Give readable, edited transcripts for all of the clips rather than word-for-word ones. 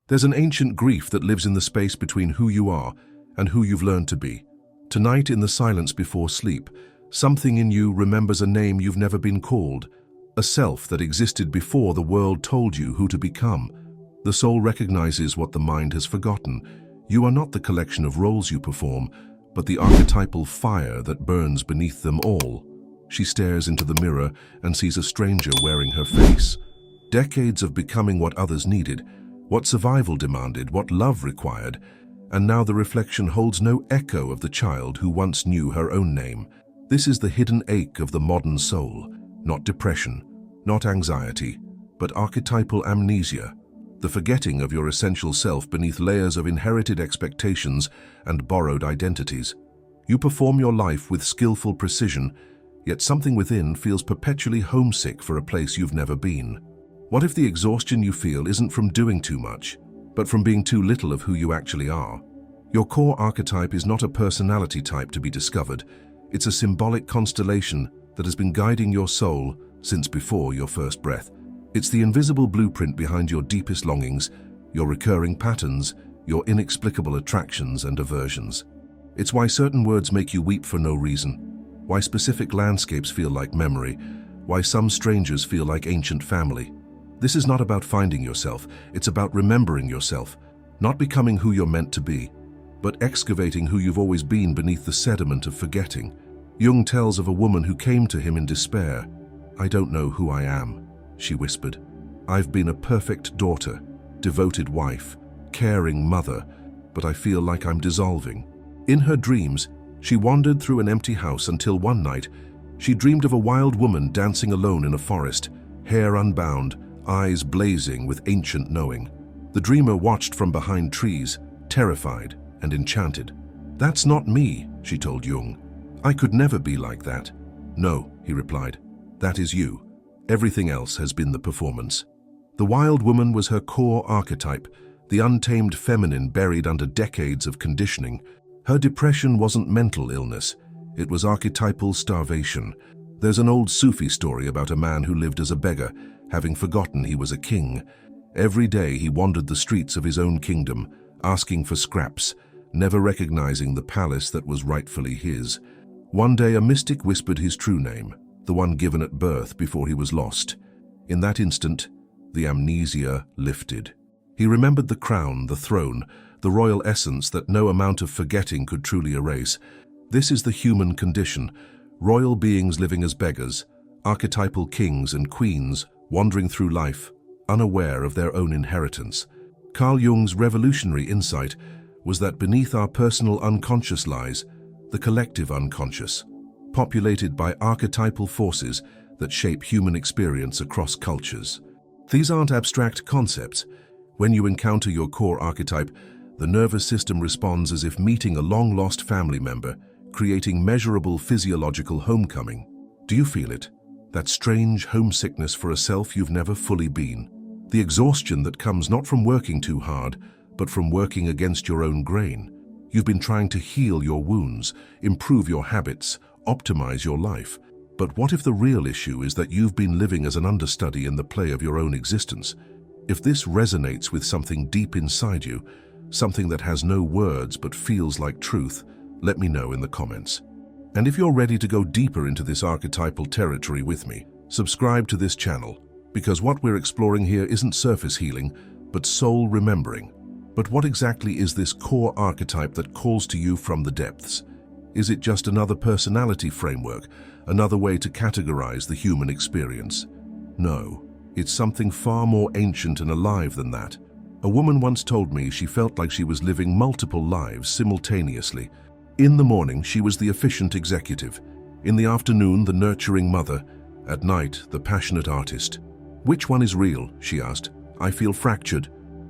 There's an ancient grief that lives in the space between who you are and who you've learned to be. Tonight, in the silence before sleep, something in you remembers a name you've never been called, a self that existed before the world told you who to become. The soul recognizes what the mind has forgotten. You are not the collection of roles you perform, but the archetypal fire that burns beneath them all. She stares into the mirror and sees a stranger wearing her face. Decades of becoming what others needed, what survival demanded, what love required, and now the reflection holds no echo of the child who once knew her own name. This is the hidden ache of the modern soul, not depression, not anxiety, but archetypal amnesia, the forgetting of your essential self beneath layers of inherited expectations and borrowed identities. You perform your life with skillful precision, yet something within feels perpetually homesick for a place you've never been. What if the exhaustion you feel isn't from doing too much, but from being too little of who you actually are? Your core archetype is not a personality type to be discovered. It's a symbolic constellation that has been guiding your soul since before your first breath. It's the invisible blueprint behind your deepest longings, your recurring patterns, your inexplicable attractions and aversions. It's why certain words make you weep for no reason, why specific landscapes feel like memory, why some strangers feel like ancient family. This is not about finding yourself, it's about remembering yourself, not becoming who you're meant to be, but excavating who you've always been beneath the sediment of forgetting. Jung tells of a woman who came to him in despair. "I don't know who I am," she whispered. "I've been a perfect daughter, devoted wife, caring mother, but I feel like I'm dissolving." In her dreams, she wandered through an empty house until one night, she dreamed of a wild woman dancing alone in a forest, hair unbound, eyes blazing with ancient knowing. The dreamer watched from behind trees, terrified and enchanted. "That's not me," she told Jung. "I could never be like that." "No," he replied, "that is you. Everything else has been the performance." The wild woman was her core archetype, the untamed feminine buried under decades of conditioning. Her depression wasn't mental illness, it was archetypal starvation. There's an old Sufi story about a man who lived as a beggar, having forgotten he was a king. Every day he wandered the streets of his own kingdom, asking for scraps, never recognizing the palace that was rightfully his. One day a mystic whispered his true name, the one given at birth before he was lost. In that instant, the amnesia lifted. He remembered the crown, the throne, the royal essence that no amount of forgetting could truly erase. This is the human condition, royal beings living as beggars, archetypal kings and queens wandering through life, unaware of their own inheritance. Carl Jung's revolutionary insight was that beneath our personal unconscious lies the collective unconscious, populated by archetypal forces that shape human experience across cultures. These aren't abstract concepts. When you encounter your core archetype, the nervous system responds as if meeting a long-lost family member, creating measurable physiological homecoming. Do you feel it? That strange homesickness for a self you've never fully been. The exhaustion that comes not from working too hard, but from working against your own grain. You've been trying to heal your wounds, improve your habits, optimize your life. But what if the real issue is that you've been living as an understudy in the play of your own existence? If this resonates with something deep inside you, something that has no words but feels like truth, let me know in the comments. And if you're ready to go deeper into this archetypal territory with me, subscribe to this channel, because what we're exploring here isn't surface healing, but soul remembering. But what exactly is this core archetype that calls to you from the depths? Is it just another personality framework, another way to categorize the human experience? No, it's something far more ancient and alive than that. A woman once told me she felt like she was living multiple lives simultaneously. In the morning, she was the efficient executive. In the afternoon, the nurturing mother. At night, the passionate artist. "Which one is real?" she asked. "I feel fractured."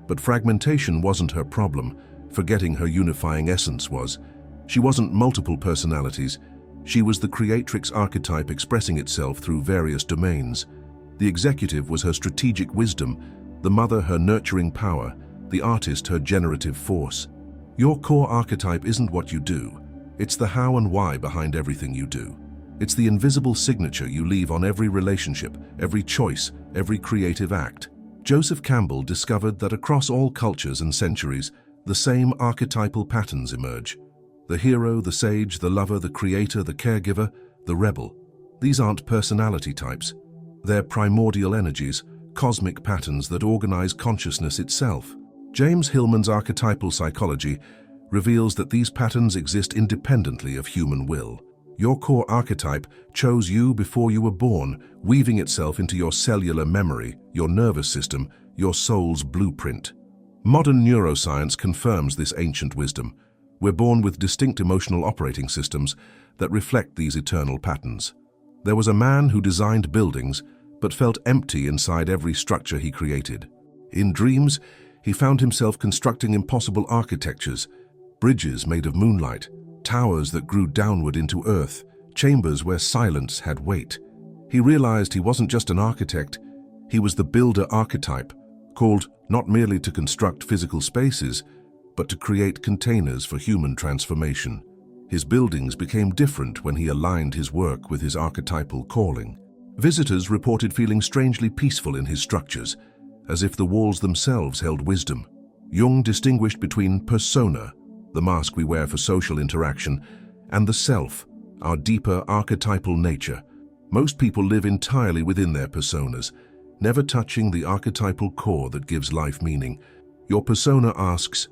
But fragmentation wasn't her problem. Forgetting her unifying essence was. She wasn't multiple personalities. She was the creatrix archetype expressing itself through various domains. The executive was her strategic wisdom, the mother her nurturing power, the artist her generative force. Your core archetype isn't what you do. It's the how and why behind everything you do. It's the invisible signature you leave on every relationship, every choice, every creative act. Joseph Campbell discovered that across all cultures and centuries, the same archetypal patterns emerge. The hero, the sage, the lover, the creator, the caregiver, the rebel. These aren't personality types. They're primordial energies, cosmic patterns that organize consciousness itself. James Hillman's archetypal psychology reveals that these patterns exist independently of human will. Your core archetype chose you before you were born, weaving itself into your cellular memory, your nervous system, your soul's blueprint. Modern neuroscience confirms this ancient wisdom. We're born with distinct emotional operating systems that reflect these eternal patterns. There was a man who designed buildings, but felt empty inside every structure he created. In dreams, he found himself constructing impossible architectures, bridges made of moonlight, towers that grew downward into earth, chambers where silence had weight. He realized he wasn't just an architect, he was the builder archetype, called not merely to construct physical spaces, but to create containers for human transformation. His buildings became different when he aligned his work with his archetypal calling. Visitors reported feeling strangely peaceful in his structures, as if the walls themselves held wisdom. Jung distinguished between persona, the mask we wear for social interaction, and the self, our deeper archetypal nature. Most people live entirely within their personas, never touching the archetypal core that gives life meaning. Your persona asks,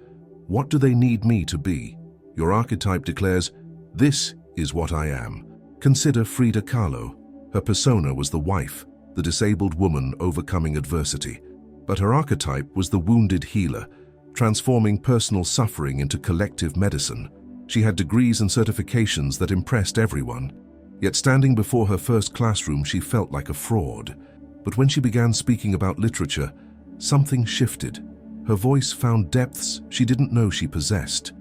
what do they need me to be? Your archetype declares, this is what I am. Consider Frida Kahlo. Her persona was the wife, the disabled woman overcoming adversity. But her archetype was the wounded healer, transforming personal suffering into collective medicine. She had degrees and certifications that impressed everyone. Yet standing before her first classroom, she felt like a fraud. But when she began speaking about literature, something shifted. Her voice found depths she didn't know she possessed.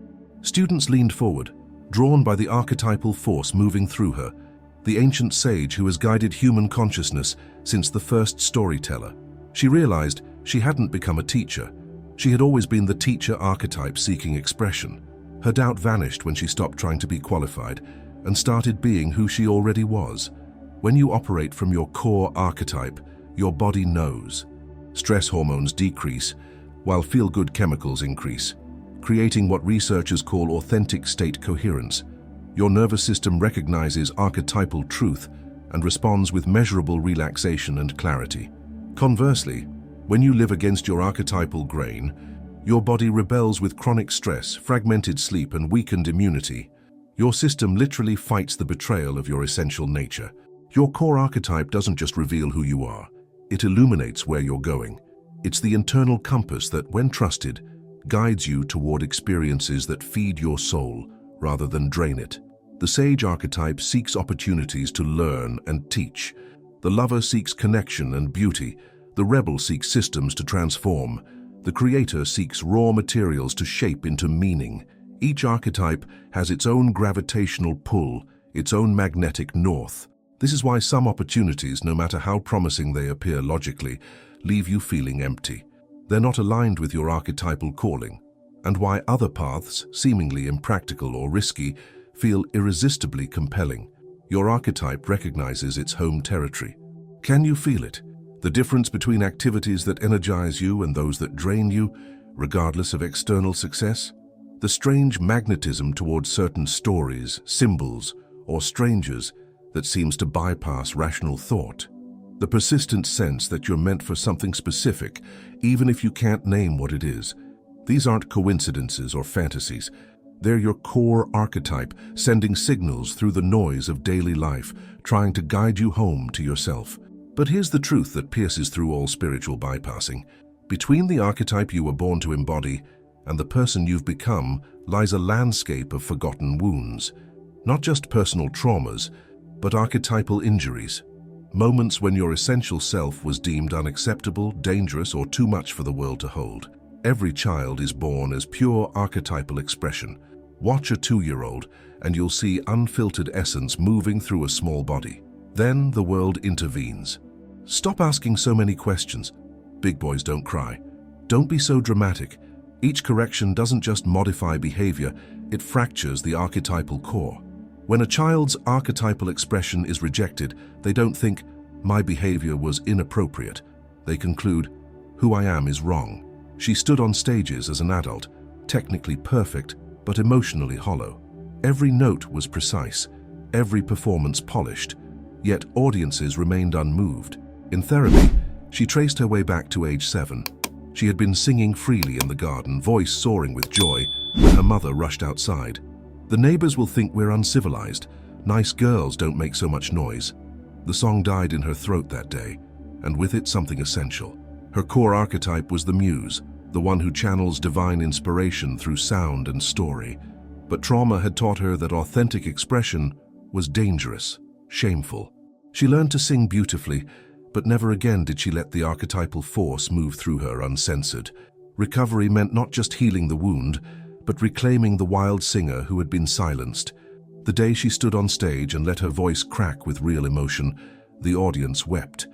Students leaned forward, drawn by the archetypal force moving through her, the ancient sage who has guided human consciousness since the first storyteller. She realized she hadn't become a teacher. She had always been the teacher archetype seeking expression. Her doubt vanished when she stopped trying to be qualified and started being who she already was. When you operate from your core archetype, your body knows. Stress hormones decrease, while feel-good chemicals increase, creating what researchers call authentic state coherence. Your nervous system recognizes archetypal truth and responds with measurable relaxation and clarity. Conversely, when you live against your archetypal grain, your body rebels with chronic stress, fragmented sleep, and weakened immunity. Your system literally fights the betrayal of your essential nature. Your core archetype doesn't just reveal who you are, it illuminates where you're going. It's the internal compass that, when trusted, guides you toward experiences that feed your soul rather than drain it. The sage archetype seeks opportunities to learn and teach. The lover seeks connection and beauty. The rebel seeks systems to transform. The creator seeks raw materials to shape into meaning. Each archetype has its own gravitational pull, its own magnetic north. This is why some opportunities, no matter how promising they appear logically, leave you feeling empty. They're not aligned with your archetypal calling, and why other paths, seemingly impractical or risky, feel irresistibly compelling. Your archetype recognizes its home territory. Can you feel it? The difference between activities that energize you and those that drain you, regardless of external success? The strange magnetism towards certain stories, symbols, or strangers that seems to bypass rational thought. The persistent sense that you're meant for something specific, even if you can't name what it is. These aren't coincidences or fantasies. They're your core archetype, sending signals through the noise of daily life, trying to guide you home to yourself. But here's the truth that pierces through all spiritual bypassing. Between the archetype you were born to embody and the person you've become lies a landscape of forgotten wounds. Not just personal traumas, but archetypal injuries. Moments when your essential self was deemed unacceptable, dangerous, or too much for the world to hold. Every child is born as pure archetypal expression. Watch a 2-year-old and you'll see unfiltered essence moving through a small body. Then the world intervenes. Stop asking so many questions. Big boys don't cry. Don't be so dramatic. Each correction doesn't just modify behavior, it fractures the archetypal core. When a child's archetypal expression is rejected, they don't think, my behavior was inappropriate. They conclude, Who I am is wrong. She stood on stages as an adult, technically perfect, but emotionally hollow. Every note was precise, every performance polished, yet audiences remained unmoved. In therapy, she traced her way back to age 7. She had been singing freely in the garden, voice soaring with joy, when her mother rushed outside. "The neighbors will think we're uncivilized. Nice girls don't make so much noise." The song died in her throat that day, and with it something essential. Her core archetype was the muse, the one who channels divine inspiration through sound and story. But trauma had taught her that authentic expression was dangerous, shameful. She learned to sing beautifully, but never again did she let the archetypal force move through her uncensored. Recovery meant not just healing the wound, but reclaiming the wild singer who had been silenced. The day she stood on stage and let her voice crack with real emotion, the audience wept.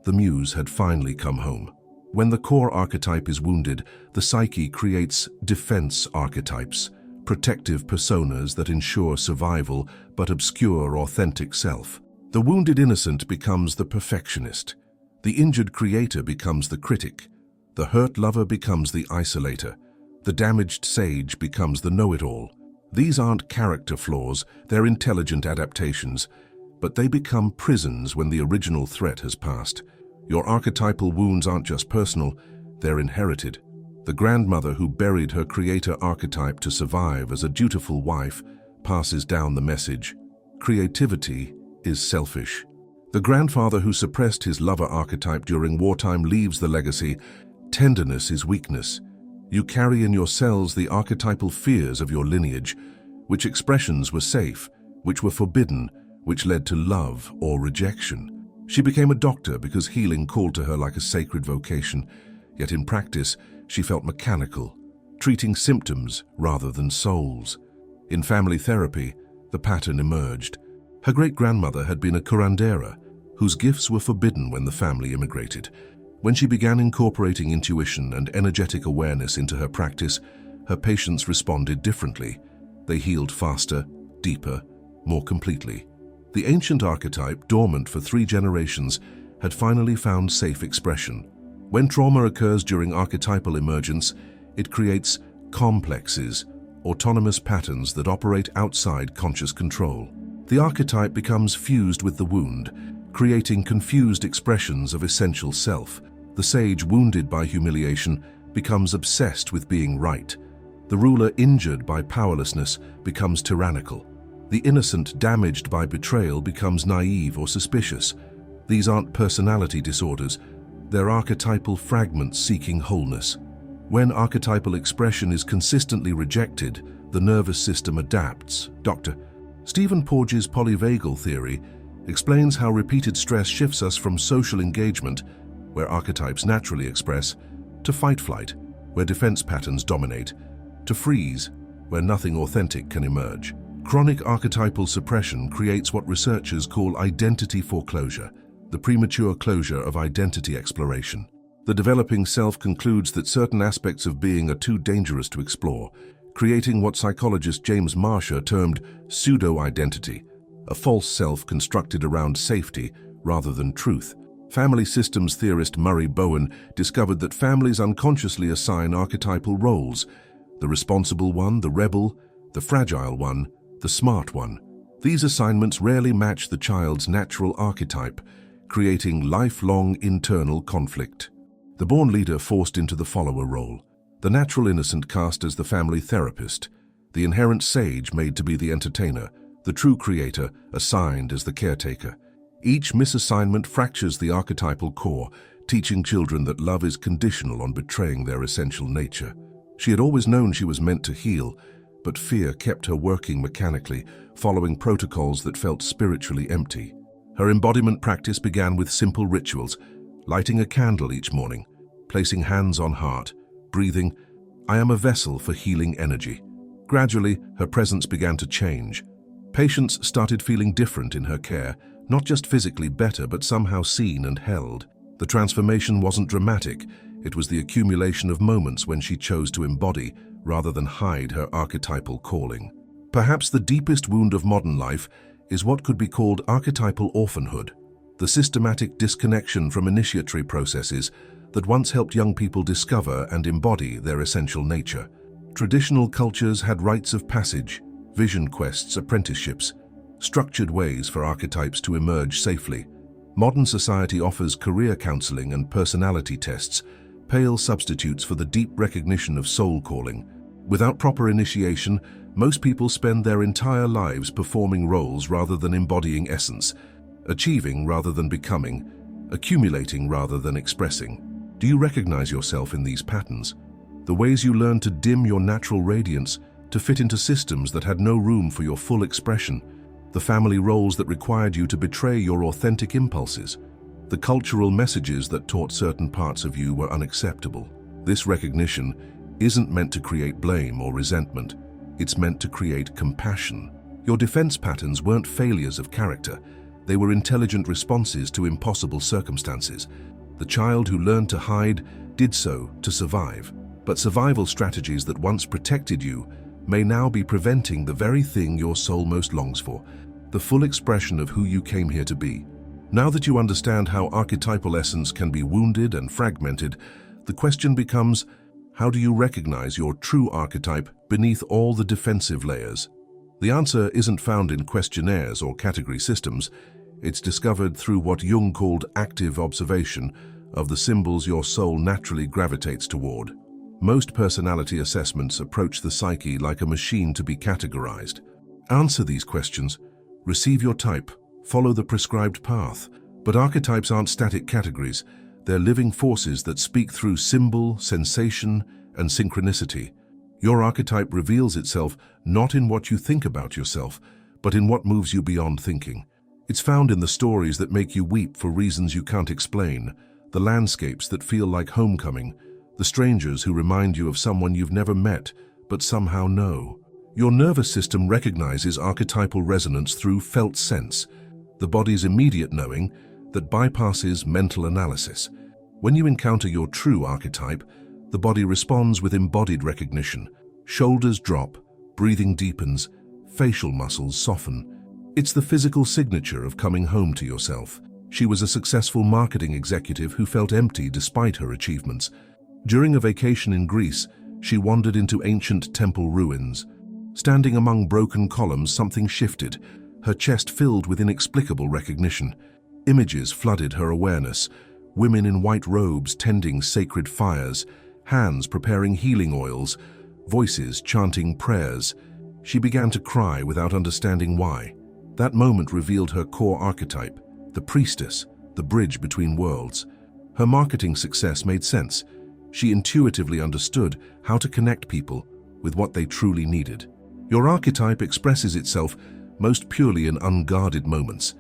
The muse had finally come home. When the core archetype is wounded, the psyche creates defense archetypes, protective personas that ensure survival but obscure authentic self. The wounded innocent becomes the perfectionist. The injured creator becomes the critic. The hurt lover becomes the isolator. The damaged sage becomes the know-it-all. These aren't character flaws, they're intelligent adaptations, but they become prisons when the original threat has passed. Your archetypal wounds aren't just personal, they're inherited. The grandmother who buried her creator archetype to survive as a dutiful wife passes down the message. Creativity is selfish. The grandfather who suppressed his lover archetype during wartime leaves the legacy. Tenderness is weakness. You carry in your cells the archetypal fears of your lineage, which expressions were safe, which were forbidden, which led to love or rejection. She became a doctor because healing called to her like a sacred vocation, yet in practice she felt mechanical, treating symptoms rather than souls. In family therapy, the pattern emerged. Her great-grandmother had been a curandera, whose gifts were forbidden when the family immigrated. When she began incorporating intuition and energetic awareness into her practice, her patients responded differently. They healed faster, deeper, more completely. The ancient archetype, dormant for 3 generations, had finally found safe expression. When trauma occurs during archetypal emergence, it creates complexes, autonomous patterns that operate outside conscious control. The archetype becomes fused with the wound, creating confused expressions of essential self. The sage, wounded by humiliation, becomes obsessed with being right. The ruler, injured by powerlessness, becomes tyrannical. The innocent, damaged by betrayal, becomes naive or suspicious. These aren't personality disorders, they're archetypal fragments seeking wholeness. When archetypal expression is consistently rejected, the nervous system adapts. Dr. Stephen Porges' polyvagal theory explains how repeated stress shifts us from social engagement, where archetypes naturally express, to fight-flight, where defense patterns dominate, to freeze, where nothing authentic can emerge. Chronic archetypal suppression creates what researchers call identity foreclosure, the premature closure of identity exploration. The developing self concludes that certain aspects of being are too dangerous to explore, creating what psychologist James Marshall termed pseudo-identity, a false self constructed around safety rather than truth. Family systems theorist Murray Bowen discovered that families unconsciously assign archetypal roles: the responsible one, the rebel, the fragile one, the smart one. These assignments rarely match the child's natural archetype, creating lifelong internal conflict. The born leader forced into the follower role, the natural innocent cast as the family therapist, the inherent sage made to be the entertainer, the true creator assigned as the caretaker. Each misassignment fractures the archetypal core, teaching children that love is conditional on betraying their essential nature. She had always known she was meant to heal, but fear kept her working mechanically, following protocols that felt spiritually empty. Her embodiment practice began with simple rituals: lighting a candle each morning, placing hands on heart, breathing, "I am a vessel for healing energy." Gradually, her presence began to change. Patients started feeling different in her care, not just physically better, but somehow seen and held. The transformation wasn't dramatic, it was the accumulation of moments when she chose to embody rather than hide her archetypal calling. Perhaps the deepest wound of modern life is what could be called archetypal orphanhood, the systematic disconnection from initiatory processes, that once helped young people discover and embody their essential nature. Traditional cultures had rites of passage, vision quests, apprenticeships, structured ways for archetypes to emerge safely. Modern society offers career counseling and personality tests, pale substitutes for the deep recognition of soul calling. Without proper initiation, most people spend their entire lives performing roles rather than embodying essence, achieving rather than becoming, accumulating rather than expressing. Do you recognize yourself in these patterns? The ways you learn to dim your natural radiance to fit into systems that had no room for your full expression, the family roles that required you to betray your authentic impulses, the cultural messages that taught certain parts of you were unacceptable. This recognition isn't meant to create blame or resentment. It's meant to create compassion. Your defense patterns weren't failures of character. They were intelligent responses to impossible circumstances. The child who learned to hide did so to survive. But survival strategies that once protected you may now be preventing the very thing your soul most longs for, the full expression of who you came here to be. Now that you understand how archetypal essence can be wounded and fragmented, the question becomes, how do you recognize your true archetype beneath all the defensive layers? The answer isn't found in questionnaires or category systems. It's discovered through what Jung called active observation of the symbols your soul naturally gravitates toward. Most personality assessments approach the psyche like a machine to be categorized. Answer these questions, receive your type, follow the prescribed path. But archetypes aren't static categories. They're living forces that speak through symbol, sensation, and synchronicity. Your archetype reveals itself not in what you think about yourself, but in what moves you beyond thinking. It's found in the stories that make you weep for reasons you can't explain, the landscapes that feel like homecoming, the strangers who remind you of someone you've never met but somehow know. Your nervous system recognizes archetypal resonance through felt sense, the body's immediate knowing that bypasses mental analysis. When you encounter your true archetype, the body responds with embodied recognition. Shoulders drop, breathing deepens, facial muscles soften. It's the physical signature of coming home to yourself. She was a successful marketing executive who felt empty despite her achievements. During a vacation in Greece, she wandered into ancient temple ruins. Standing among broken columns, something shifted, her chest filled with inexplicable recognition. Images flooded her awareness. Women in white robes tending sacred fires, hands preparing healing oils, voices chanting prayers. She began to cry without understanding why. That moment revealed her core archetype, the priestess, the bridge between worlds. Her marketing success made sense. She intuitively understood how to connect people with what they truly needed. Your archetype expresses itself most purely in unguarded moments.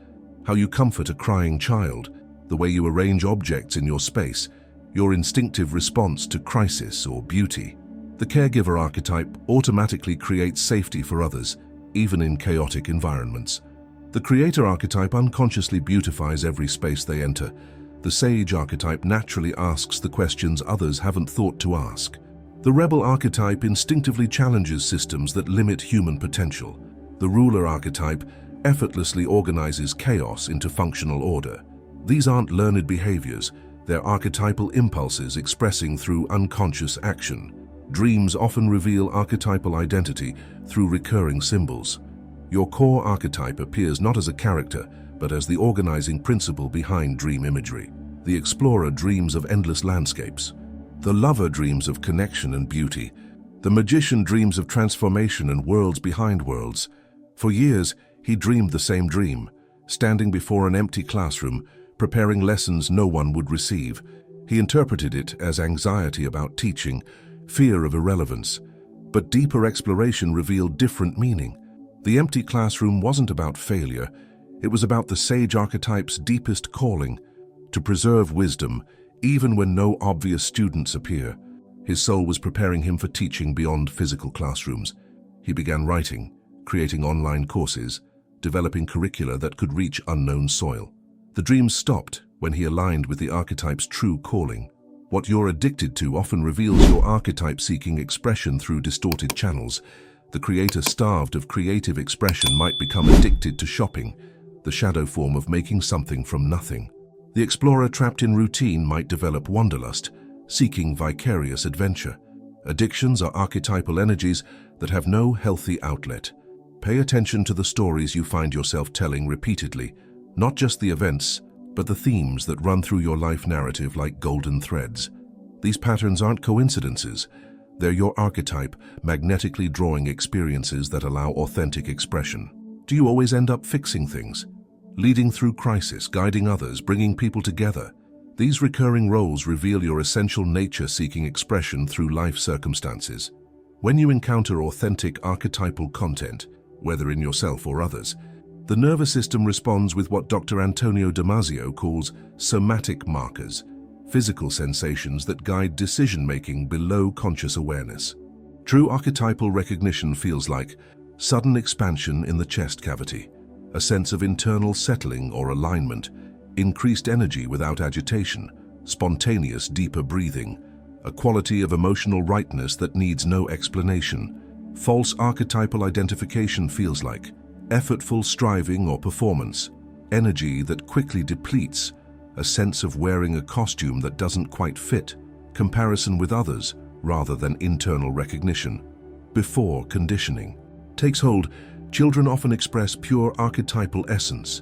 How you comfort a crying child, the way you arrange objects in your space, your instinctive response to crisis or beauty. The caregiver archetype automatically creates safety for others, even in chaotic environments. The creator archetype unconsciously beautifies every space they enter. The sage archetype naturally asks the questions others haven't thought to ask. The rebel archetype instinctively challenges systems that limit human potential. The ruler archetype effortlessly organizes chaos into functional order. These aren't learned behaviors, they're archetypal impulses expressing through unconscious action. Dreams often reveal archetypal identity through recurring symbols. Your core archetype appears not as a character, but as the organizing principle behind dream imagery. The explorer dreams of endless landscapes. The lover dreams of connection and beauty. The magician dreams of transformation and worlds behind worlds. For years, he dreamed the same dream, standing before an empty classroom, preparing lessons no one would receive. He interpreted it as anxiety about teaching, fear of irrelevance. But deeper exploration revealed different meaning. The empty classroom wasn't about failure. It was about the sage archetype's deepest calling, to preserve wisdom, even when no obvious students appear. His soul was preparing him for teaching beyond physical classrooms. He began writing, creating online courses, developing curricula that could reach unknown soil. The dreams stopped when he aligned with the archetype's true calling. What you're addicted to often reveals your archetype seeking expression through distorted channels. The creator starved of creative expression might become addicted to shopping, the shadow form of making something from nothing. The explorer trapped in routine might develop wanderlust, seeking vicarious adventure. Addictions are archetypal energies that have no healthy outlet. Pay attention to the stories you find yourself telling repeatedly, not just the events, but the themes that run through your life narrative like golden threads. These patterns aren't coincidences. They're your archetype, magnetically drawing experiences that allow authentic expression. Do you always end up fixing things? Leading through crisis, guiding others, bringing people together? These recurring roles reveal your essential nature-seeking expression through life circumstances. When you encounter authentic archetypal content, whether in yourself or others, the nervous system responds with what Dr. Antonio Damasio calls somatic markers, physical sensations that guide decision-making below conscious awareness. True archetypal recognition feels like sudden expansion in the chest cavity, a sense of internal settling or alignment, increased energy without agitation, spontaneous deeper breathing, a quality of emotional rightness that needs no explanation. False archetypal identification feels like effortful striving or performance, energy that quickly depletes, a sense of wearing a costume that doesn't quite fit, comparison with others rather than internal recognition. Before conditioning takes hold, children often express pure archetypal essence.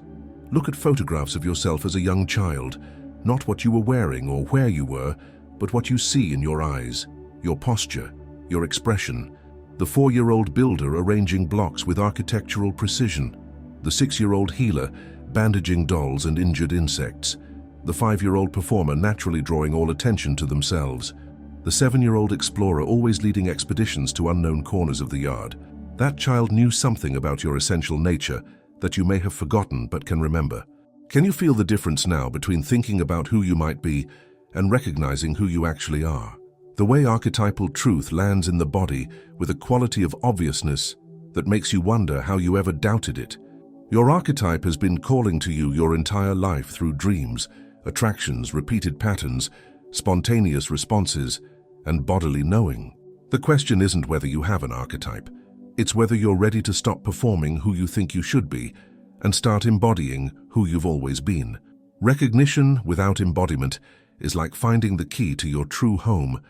Look at photographs of yourself as a young child, not what you were wearing or where you were, but what you see in your eyes, your posture, your expression. The 4-year-old builder arranging blocks with architectural precision, the 6-year-old healer bandaging dolls and injured insects, the 5-year-old performer naturally drawing all attention to themselves, the 7-year-old explorer always leading expeditions to unknown corners of the yard. That child knew something about your essential nature that you may have forgotten but can remember. Can you feel the difference now between thinking about who you might be and recognizing who you actually are? The way archetypal truth lands in the body with a quality of obviousness that makes you wonder how you ever doubted it. Your archetype has been calling to you your entire life through dreams, attractions, repeated patterns, spontaneous responses, and bodily knowing. The question isn't whether you have an archetype. It's whether you're ready to stop performing who you think you should be and start embodying who you've always been. Recognition without embodiment is like finding the key to your true home,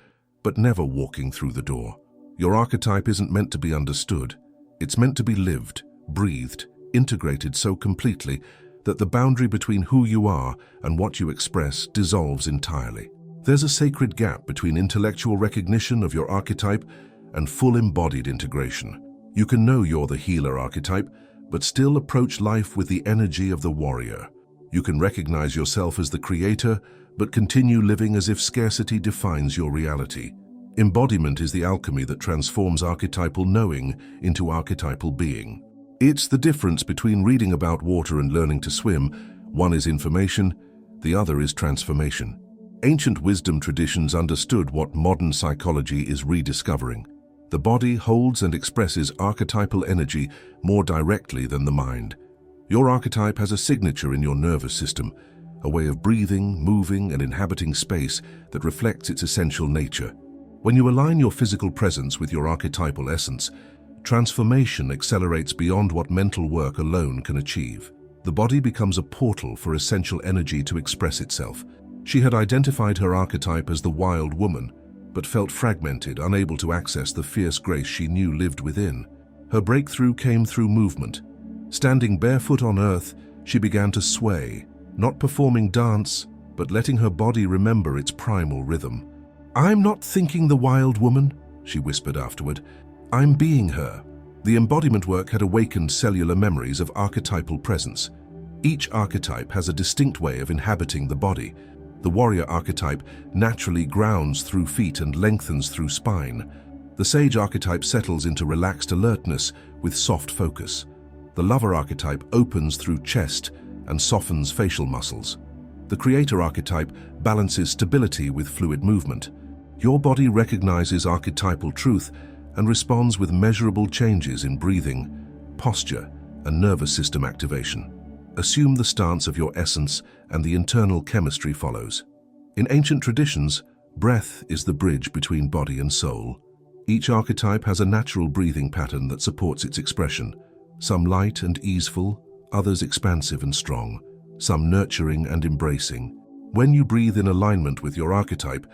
but never walking through the door. Your archetype isn't meant to be understood. It's meant to be lived, breathed, integrated so completely that the boundary between who you are and what you express dissolves entirely. There's a sacred gap between intellectual recognition of your archetype and full embodied integration. You can know you're the healer archetype, but still approach life with the energy of the warrior. You can recognize yourself as the creator, but continue living as if scarcity defines your reality. Embodiment is the alchemy that transforms archetypal knowing into archetypal being. It's the difference between reading about water and learning to swim. One is information, the other is transformation. Ancient wisdom traditions understood what modern psychology is rediscovering. The body holds and expresses archetypal energy more directly than the mind. Your archetype has a signature in your nervous system, a way of breathing, moving, and inhabiting space that reflects its essential nature. When you align your physical presence with your archetypal essence, transformation accelerates beyond what mental work alone can achieve. The body becomes a portal for essential energy to express itself. She had identified her archetype as the wild woman, but felt fragmented, unable to access the fierce grace she knew lived within. Her breakthrough came through movement. Standing barefoot on earth, she began to sway, not performing dance, but letting her body remember its primal rhythm. "I'm not thinking the wild woman," she whispered afterward. "I'm being her." The embodiment work had awakened cellular memories of archetypal presence. Each archetype has a distinct way of inhabiting the body. The warrior archetype naturally grounds through feet and lengthens through spine. The sage archetype settles into relaxed alertness with soft focus. The lover archetype opens through chest and softens facial muscles. The creator archetype balances stability with fluid movement. Your body recognizes archetypal truth and responds with measurable changes in breathing, posture, and nervous system activation. Assume the stance of your essence and the internal chemistry follows. In ancient traditions, breath is the bridge between body and soul. Each archetype has a natural breathing pattern that supports its expression, some light and easeful, others expansive and strong. some nurturing and embracing. When you breathe in alignment with your archetype,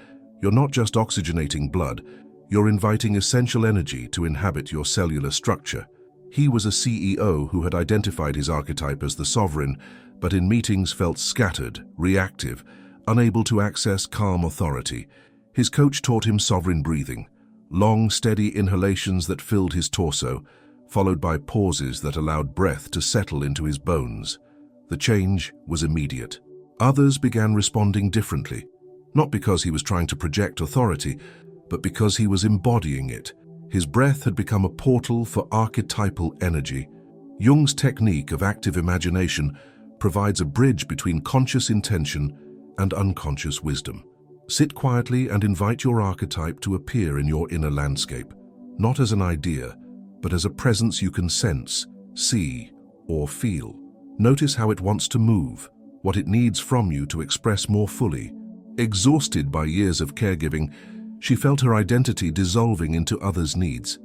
you're not just oxygenating blood, you're inviting essential energy to inhabit your cellular structure. He was a CEO who had identified his archetype as the sovereign, but in meetings felt scattered, reactive, unable to access calm authority. His coach taught him sovereign breathing, long, steady inhalations that filled his torso, followed by pauses that allowed breath to settle into his bones. The change was immediate. Others began responding differently, not because he was trying to project authority, but because he was embodying it. His breath had become a portal for archetypal energy. Jung's technique of active imagination provides a bridge between conscious intention and unconscious wisdom. Sit quietly and invite your archetype to appear in your inner landscape, not as an idea, but as a presence you can sense, see, or feel. Notice how it wants to move, what it needs from you to express more fully. Exhausted by years of caregiving, she felt her identity dissolving into others' needs.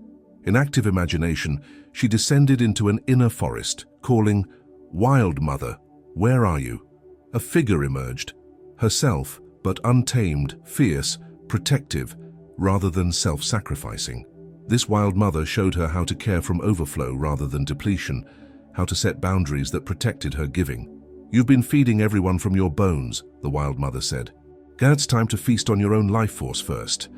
In active imagination, she descended into an inner forest, calling, "Wild Mother, where are you?" A figure emerged, herself, but untamed, fierce, protective, rather than self-sacrificing. This wild mother showed her how to care from overflow rather than depletion, how to set boundaries that protected her giving. "You've been feeding everyone from your bones," the wild mother said. "It's time to feast on your own life force first."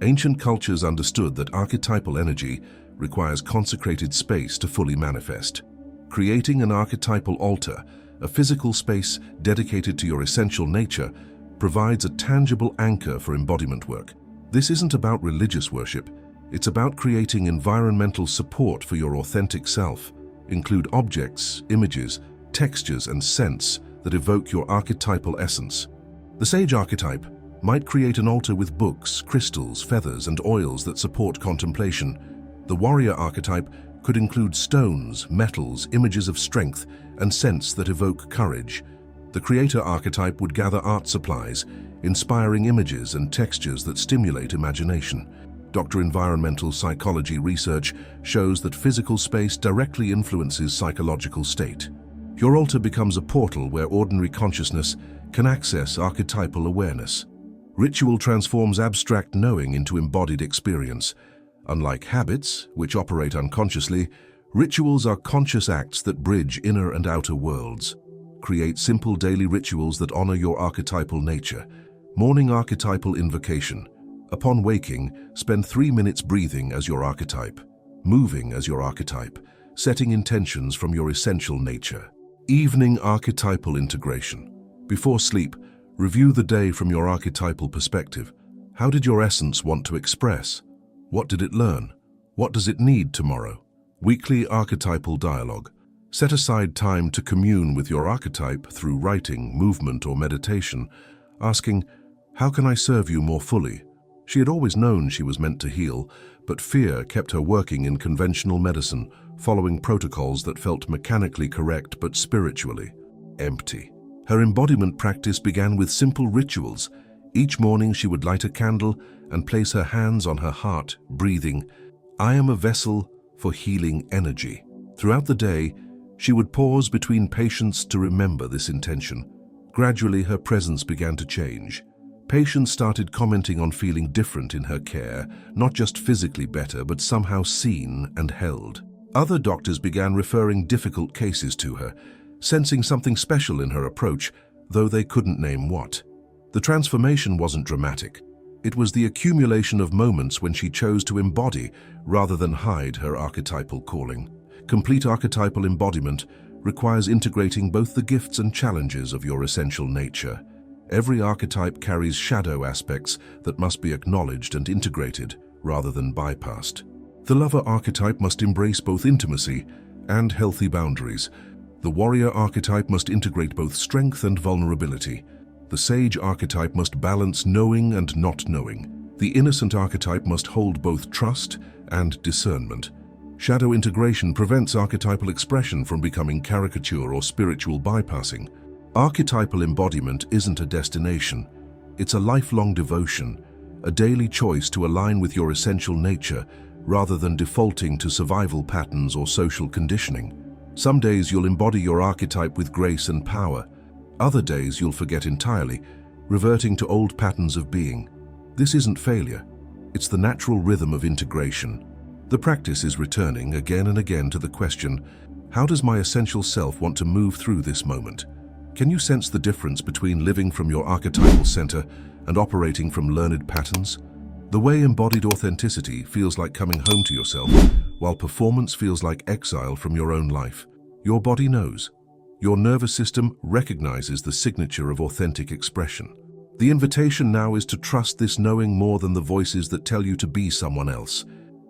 Ancient cultures understood that archetypal energy requires consecrated space to fully manifest. Creating an archetypal altar, a physical space dedicated to your essential nature, provides a tangible anchor for embodiment work. This isn't about religious worship, it's about creating environmental support for your authentic self. Include objects, images, textures, and scents that evoke your archetypal essence. The sage archetype might create an altar with books, crystals, feathers, and oils that support contemplation. The warrior archetype could include stones, metals, images of strength, and scents that evoke courage. The creator archetype would gather art supplies, inspiring images and textures that stimulate imagination. Environmental psychology research shows that physical space directly influences psychological state. Your altar becomes a portal where ordinary consciousness can access archetypal awareness. Ritual transforms abstract knowing into embodied experience. Unlike habits, which operate unconsciously, rituals are conscious acts that bridge inner and outer worlds. Create simple daily rituals that honor your archetypal nature. Morning archetypal invocation. Upon waking, spend 3 minutes breathing as your archetype, moving as your archetype, setting intentions from your essential nature. Evening archetypal integration. Before sleep, review the day from your archetypal perspective. How did your essence want to express? What did it learn? What does it need tomorrow? Weekly archetypal dialogue. Set aside time to commune with your archetype through writing, movement, or meditation, asking, "How can I serve you more fully?" She had always known she was meant to heal, but fear kept her working in conventional medicine, following protocols that felt mechanically correct but spiritually empty. Her embodiment practice began with simple rituals. Each morning she would light a candle and place her hands on her heart, breathing, "I am a vessel for healing energy." Throughout the day, she would pause between patients to remember this intention. Gradually, her presence began to change. Patients started commenting on feeling different in her care, not just physically better, but somehow seen and held. Other doctors began referring difficult cases to her, sensing something special in her approach, though they couldn't name what. The transformation wasn't dramatic. It was the accumulation of moments when she chose to embody rather than hide her archetypal calling. Complete archetypal embodiment requires integrating both the gifts and challenges of your essential nature. Every archetype carries shadow aspects that must be acknowledged and integrated rather than bypassed. The lover archetype must embrace both intimacy and healthy boundaries. The warrior archetype must integrate both strength and vulnerability. The sage archetype must balance knowing and not knowing. The innocent archetype must hold both trust and discernment. Shadow integration prevents archetypal expression from becoming caricature or spiritual bypassing. Archetypal embodiment isn't a destination. It's a lifelong devotion, a daily choice to align with your essential nature rather than defaulting to survival patterns or social conditioning. Some days you'll embody your archetype with grace and power, Other days you'll forget entirely, reverting to old patterns of being. This isn't failure. It's the natural rhythm of integration. The practice is returning again and again to the question, how does my essential self want to move through this moment? Can you sense the difference between living from your archetypal center and operating from learned patterns? The way embodied authenticity feels like coming home to yourself, while performance feels like exile from your own life. Your body knows. Your nervous system recognizes the signature of authentic expression. The invitation now is to trust this knowing more than the voices that tell you to be someone else.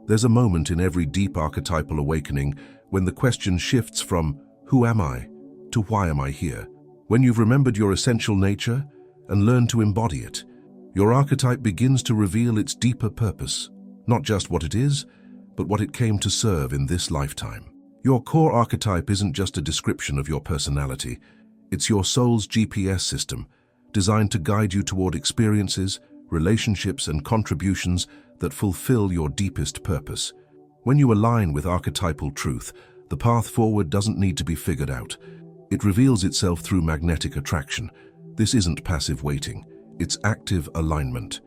There's a moment in every deep archetypal awakening when the question shifts from, who am I, to why am I here? When you've remembered your essential nature and learned to embody it, your archetype begins to reveal its deeper purpose, not just what it is, but what it came to serve in this lifetime. Your core archetype isn't just a description of your personality, it's your soul's GPS system, designed to guide you toward experiences, relationships, and contributions that fulfill your deepest purpose. When you align with archetypal truth, the path forward doesn't need to be figured out. It reveals itself through magnetic attraction. This isn't passive waiting, it's active alignment.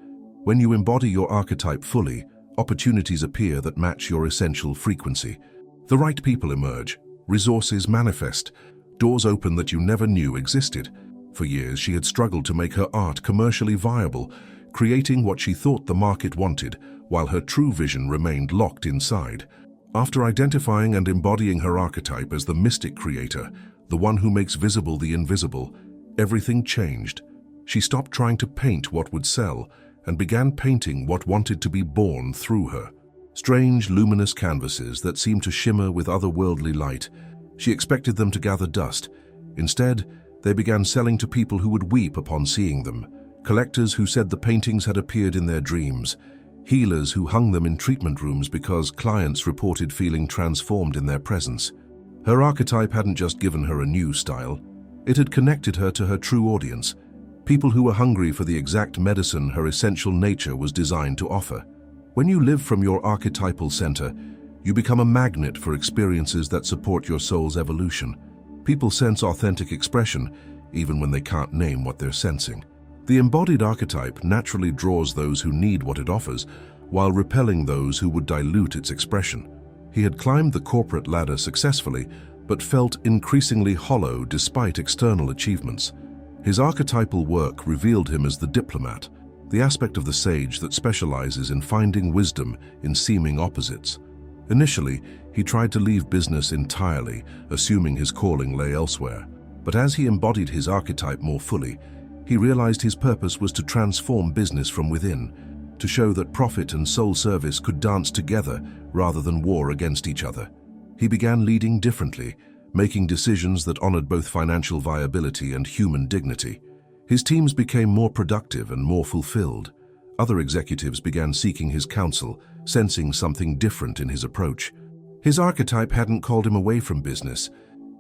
When you embody your archetype fully, opportunities appear that match your essential frequency. The right people emerge, resources manifest, doors open that you never knew existed. For years, she had struggled to make her art commercially viable, creating what she thought the market wanted, while her true vision remained locked inside. After identifying and embodying her archetype as the mystic creator, the one who makes visible the invisible, everything changed. She stopped trying to paint what would sell and began painting what wanted to be born through her. Strange, luminous canvases that seemed to shimmer with otherworldly light. She expected them to gather dust. Instead, they began selling to people who would weep upon seeing them, collectors who said the paintings had appeared in their dreams, healers who hung them in treatment rooms because clients reported feeling transformed in their presence. Her archetype hadn't just given her a new style, it had connected her to her true audience, people who were hungry for the exact medicine her essential nature was designed to offer. When you live from your archetypal center, you become a magnet for experiences that support your soul's evolution. People sense authentic expression, even when they can't name what they're sensing. The embodied archetype naturally draws those who need what it offers, while repelling those who would dilute its expression. He had climbed the corporate ladder successfully, but felt increasingly hollow despite external achievements. His archetypal work revealed him as the diplomat, the aspect of the sage that specializes in finding wisdom in seeming opposites. Initially, he tried to leave business entirely, assuming his calling lay elsewhere. But as he embodied his archetype more fully, he realized his purpose was to transform business from within, to show that profit and soul service could dance together rather than war against each other. He began leading differently, making decisions that honored both financial viability and human dignity. His teams became more productive and more fulfilled. Other executives began seeking his counsel, sensing something different in his approach. His archetype hadn't called him away from business.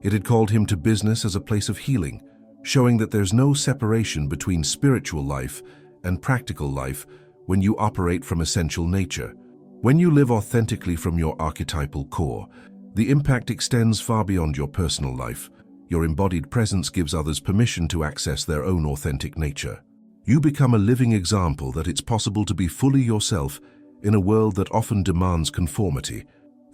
It had called him to business as a place of healing, showing that there's no separation between spiritual life and practical life when you operate from essential nature. When you live authentically from your archetypal core, the impact extends far beyond your personal life. Your embodied presence gives others permission to access their own authentic nature. You become a living example that it's possible to be fully yourself in a world that often demands conformity.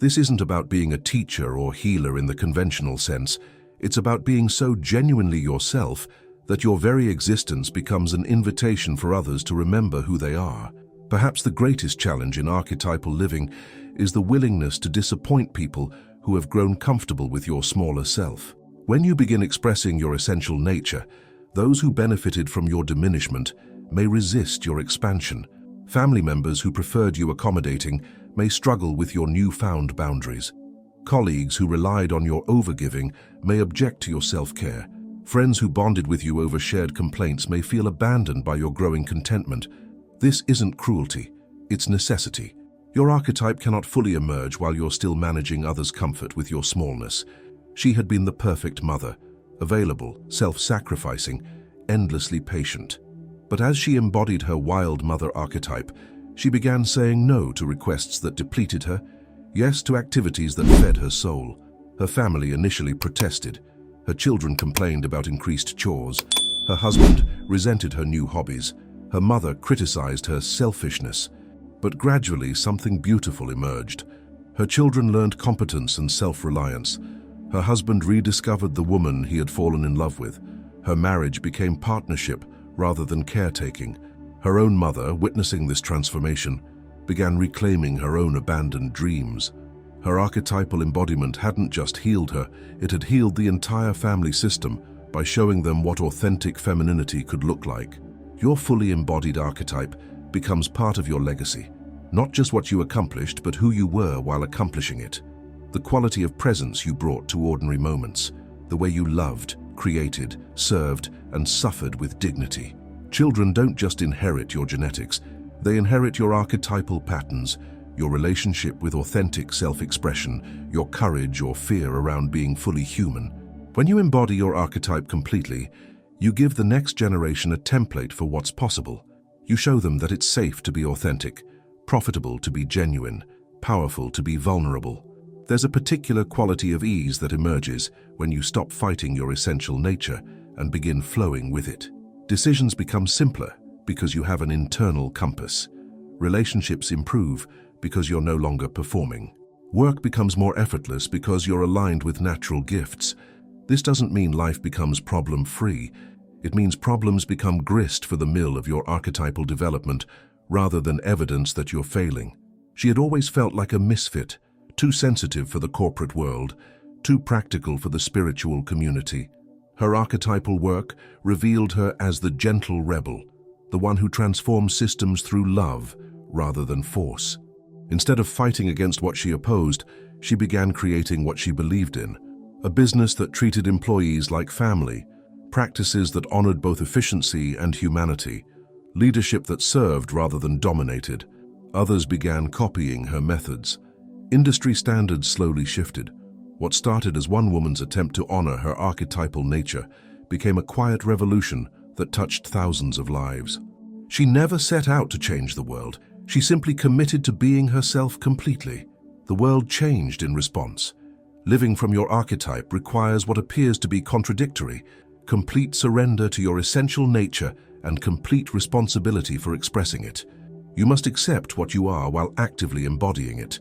This isn't about being a teacher or healer in the conventional sense. It's about being so genuinely yourself that your very existence becomes an invitation for others to remember who they are. Perhaps the greatest challenge in archetypal living is the willingness to disappoint people who have grown comfortable with your smaller self. When you begin expressing your essential nature, those who benefited from your diminishment may resist your expansion. Family members who preferred you accommodating may struggle with your newfound boundaries. Colleagues who relied on your overgiving may object to your self-care. Friends who bonded with you over shared complaints may feel abandoned by your growing contentment. This isn't cruelty, it's necessity. Your archetype cannot fully emerge while you're still managing others' comfort with your smallness. She had been the perfect mother, available, self-sacrificing, endlessly patient. But as she embodied her wild mother archetype, she began saying no to requests that depleted her, yes to activities that fed her soul. Her family initially protested. Her children complained about increased chores. Her husband resented her new hobbies. Her mother criticized her selfishness. But gradually, something beautiful emerged. Her children learned competence and self-reliance. Her husband rediscovered the woman he had fallen in love with. Her marriage became partnership rather than caretaking. Her own mother, witnessing this transformation, began reclaiming her own abandoned dreams. Her archetypal embodiment hadn't just healed her, it had healed the entire family system by showing them what authentic femininity could look like. Your fully embodied archetype becomes part of your legacy, not just what you accomplished, but who you were while accomplishing it. The quality of presence you brought to ordinary moments, the way you loved, created, served, and suffered with dignity. Children don't just inherit your genetics, they inherit your archetypal patterns, your relationship with authentic self-expression, your courage or fear around being fully human. When you embody your archetype completely, you give the next generation a template for what's possible. You show them that it's safe to be authentic, profitable to be genuine, powerful to be vulnerable. There's a particular quality of ease that emerges when you stop fighting your essential nature and begin flowing with it. Decisions become simpler because you have an internal compass. Relationships improve because you're no longer performing. Work becomes more effortless because you're aligned with natural gifts. This doesn't mean life becomes problem-free. It means problems become grist for the mill of your archetypal development rather than evidence that you're failing. She had always felt like a misfit, too sensitive for the corporate world, too practical for the spiritual community. Her archetypal work revealed her as the gentle rebel, the one who transforms systems through love rather than force. Instead of fighting against what she opposed, she began creating what she believed in, a business that treated employees like family, practices that honored both efficiency and humanity, leadership that served rather than dominated. Others began copying her methods. Industry standards slowly shifted. What started as one woman's attempt to honor her archetypal nature became a quiet revolution that touched thousands of lives. She never set out to change the world. She simply committed to being herself completely. The world changed in response. Living from your archetype requires what appears to be contradictory: complete surrender to your essential nature and complete responsibility for expressing it. You must accept what you are while actively embodying it.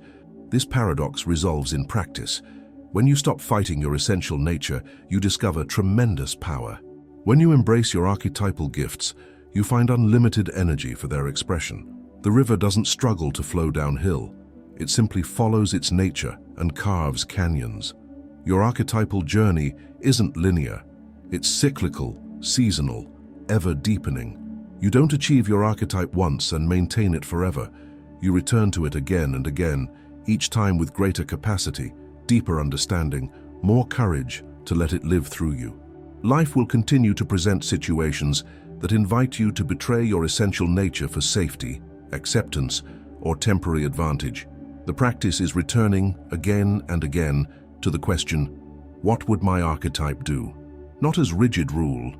This paradox resolves in practice. When you stop fighting your essential nature, you discover tremendous power. When you embrace your archetypal gifts, you find unlimited energy for their expression. The river doesn't struggle to flow downhill. It simply follows its nature and carves canyons. Your archetypal journey isn't linear. It's cyclical, seasonal, ever deepening. You don't achieve your archetype once and maintain it forever. You return to it again and again, each time with greater capacity, deeper understanding, more courage to let it live through you. Life will continue to present situations that invite you to betray your essential nature for safety, acceptance, or temporary advantage. The practice is returning again and again to the question, what would my archetype do? Not as rigid rule,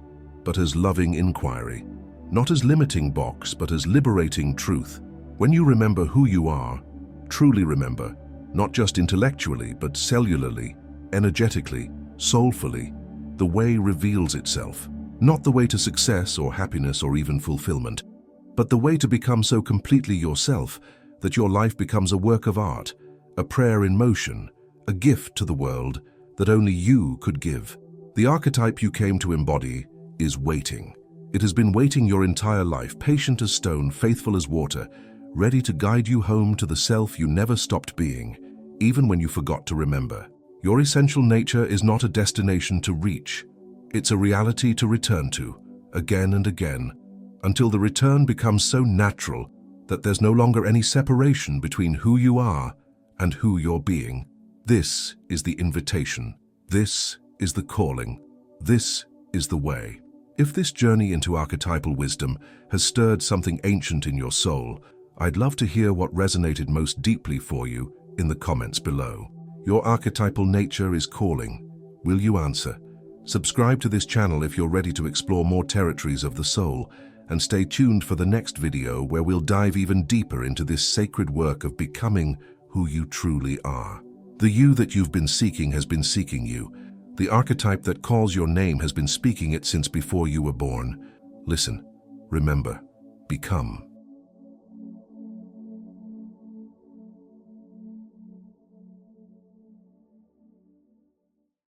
but as loving inquiry. Not as limiting box, but as liberating truth. When you remember who you are, truly remember, not just intellectually, but cellularly, energetically, soulfully, the way reveals itself. Not the way to success or happiness or even fulfillment, but the way to become so completely yourself that your life becomes a work of art, a prayer in motion, a gift to the world that only you could give. The archetype you came to embody is waiting. It has been waiting your entire life, patient as stone, faithful as water, ready to guide you home to the self you never stopped being, even when you forgot to remember. Your essential nature is not a destination to reach. It's a reality to return to, again and again, until the return becomes so natural that there's no longer any separation between who you are and who you're being. This is the invitation. This is the calling. This is the way. If this journey into archetypal wisdom has stirred something ancient in your soul, I'd love to hear what resonated most deeply for you in the comments below. Your archetypal nature is calling. Will you answer? Subscribe to this channel if you're ready to explore more territories of the soul, and stay tuned for the next video where we'll dive even deeper into this sacred work of becoming who you truly are. The you that you've been seeking has been seeking you, The archetype that calls your name has been speaking it since before you were born. Listen, remember, become.